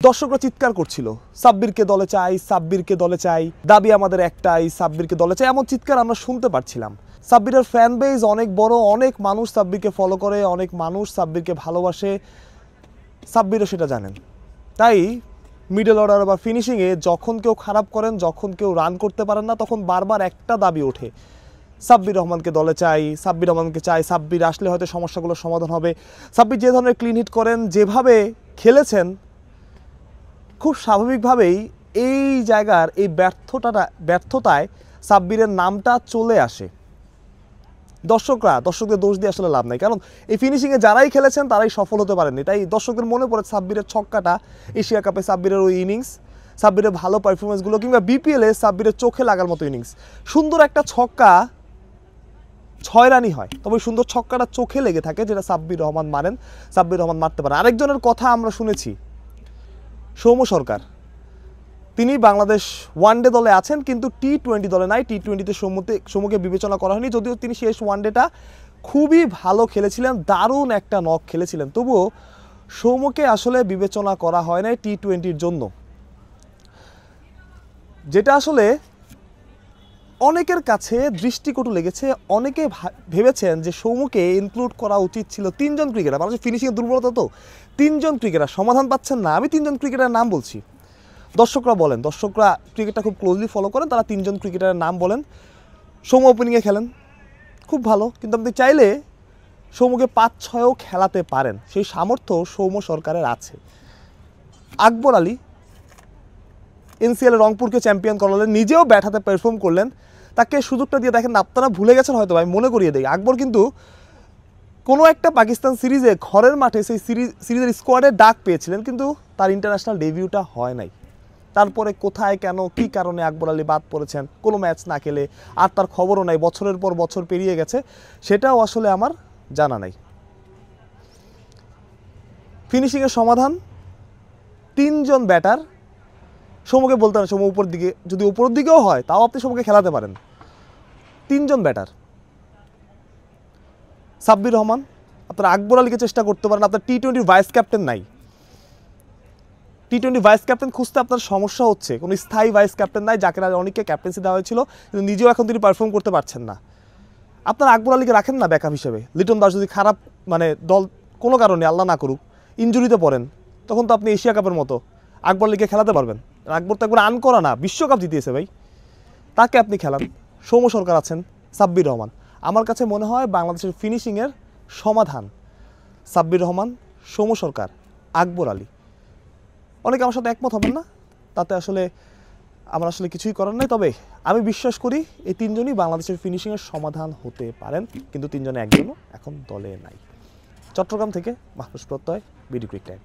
দর্শকরা চিৎকার করছিল, সাব্বিরকে দলে চাই, সাব্বিরকে দলে চাই, দাবি আমাদের একটাই, সাব্বিরকে দলে চাই, এমন চিৎকার আমরা শুনতে পাচ্ছিলাম। সাব্বিরের ফ্যান বেজ অনেক বড়, অনেক মানুষ সাব্বিরকে ফলো করে, অনেক মানুষ সাব্বিরকে ভালোবাসে, সাব্বিরও সেটা জানেন। তাই মিডল অর্ডার বা ফিনিশিংয়ে যখন কেউ খারাপ করেন, যখন কেউ রান করতে পারেন না, তখন বারবার একটা দাবি ওঠে, সাব্বির রহমানকে দলে চাই, সাব্বির রহমানকে চাই, সাব্বির আসলে হয়তো সমস্যাগুলোর সমাধান হবে। সাব্বির যে ধরনের ক্লিন হিট করেন, যেভাবে খেলেছেন, খুব স্বাভাবিকভাবেই এই জায়গার এই ব্যর্থতায় সাব্বিরের নামটা চলে আসে। দর্শকদের দোষ দিয়ে আসলে লাভ নাই, কারণ এই ফিনিশিংয়ে যারাই খেলেছেন তারাই সফল হতে পারেননি। তাই দর্শকদের মনে পড়ে সাব্বিরের ছক্কাটা, এশিয়া কাপে সাব্বিরের ওই ইনিংস, সাব্বিরের ভালো পারফরমেন্সগুলো, কিংবা বিপিএলে সাব্বিরের চোখে লাগার মতো ইনিংস। সুন্দর একটা ছক্কা 6 রানই হয়, তবে সুন্দর ছক্কাটা চোখে লেগে থাকে, যেটা সাব্বির রহমান মারেন, সাব্বির রহমান মারতে পারে। আরেকজনের কথা আমরা শুনেছি, সৌম্য সরকার। তিনি বাংলাদেশ ওয়ানডে দলে আছেন, কিন্তু টি-20 দলে নাই। টি-20তে সৌম্যকে বিবেচনা করা হয়নি, যদিও তিনি শেষ ওয়ানডেটা খুবই ভালো খেলেছিলেন, দারুণ একটা নক খেলেছিলেন, তবুও সৌম্যকে আসলে বিবেচনা করা হয় না টি-20-র জন্য। যেটা আসলে অনেকের কাছে দৃষ্টিকটু লেগেছে। অনেকে ভেবেছেন যে সৌম্যকে ইনক্লুড করা উচিত ছিল 3 জন ক্রিকেটার। মানুষের ফিনিশিংয়ের দুর্বলতা তো, 3 জন ক্রিকেটার সমাধান পাচ্ছেন না। আমি 3 জন ক্রিকেটারের নাম বলছি, দর্শকরা বলেন, দর্শকরা ক্রিকেটটা খুব ক্লোজলি ফলো করেন, তারা 3 জন ক্রিকেটারের নাম বলেন। সৌম্য ওপেনিংয়ে খেলেন, খুব ভালো, কিন্তু আপনি চাইলে সৌম্যকে 5-6ও খেলাতে পারেন, সেই সামর্থ্য সৌম্য সরকারের আছে। আকবর আলী এনসিএল রংপুরকে চ্যাম্পিয়ন করালেন, নিজেও ব্যাট হাতে পারফর্ম করলেন, তাকে সুযোগটা দিয়ে দেখেন। আপনারা ভুলে গেছেন হয়তো, আমি মনে করিয়ে দিই, আকবর কিন্তু কোনো একটা পাকিস্তান সিরিজে ঘরের মাঠে সেই সিরিজের স্কোয়াডে ডাক পেয়েছিলেন, কিন্তু তার ইন্টারন্যাশনাল ডেবিউটা হয় নাই। তারপরে কোথায়, কেন, কী কারণে আকবর আলী বাদ পড়েছেন, কোনো ম্যাচ না খেলে, আর তার খবরও নাই, বছরের পর বছর পেরিয়ে গেছে, সেটাও আসলে আমার জানা নাই। ফিনিশিংয়ের সমাধান 3 জন ব্যাটার। সৌম্যকে বলতে পারেন, সৌম্য উপর দিকে, যদি উপরের দিকেও হয় তাও আপনি সৌম্যকে খেলাতে পারেন। 3 জন ব্যাটার, সাব্বির রহমান, আপনার আকবর আলীকে চেষ্টা করতে পারেন। আপনার টি-20 ভাইস ক্যাপ্টেন নাই, টি-20 ভাইস ক্যাপ্টেন খুঁজতে আপনার সমস্যা হচ্ছে, কোনো স্থায়ী ভাইস ক্যাপ্টেন নাই। জাকের আলী অনেককে ক্যাপ্টেন্সি দেওয়া হয়েছিল, কিন্তু নিজেও এখন তিনি পারফর্ম করতে পারছেন না। আপনার আকবর আলীকে রাখেন না ব্যাকআপ হিসেবে। লিটন দাস যদি খারাপ, মানে দল কোনো কারণে আল্লাহ না করুক ইনজুরিতে পড়েন, তখন তো আপনি এশিয়া কাপের মতো আকবর আলীকে খেলাতে পারবেন। আকবর তো একবার করা না, বিশ্বকাপ জিতিয়েছে ভাই, তাকে আপনি খেলান। সৌম্য সরকার আছেন, সাব্বির রহমান। আমার কাছে মনে হয় বাংলাদেশের ফিনিশিংয়ের সমাধান সাব্বির রহমান, সৌম্য সরকার, আকবর আলী। অনেকে আমার সাথে একমত হবেন না, তাতে আসলে আমার আসলে কিছুই করার নেই। তবে আমি বিশ্বাস করি এই 3 জনই বাংলাদেশের ফিনিশিংয়ের সমাধান হতে পারেন, কিন্তু 3 জনে একজনও এখন দলে নাই। চট্টগ্রাম থেকে মাহফুজ প্রত্যয়, বিডি ক্রিক টাইম।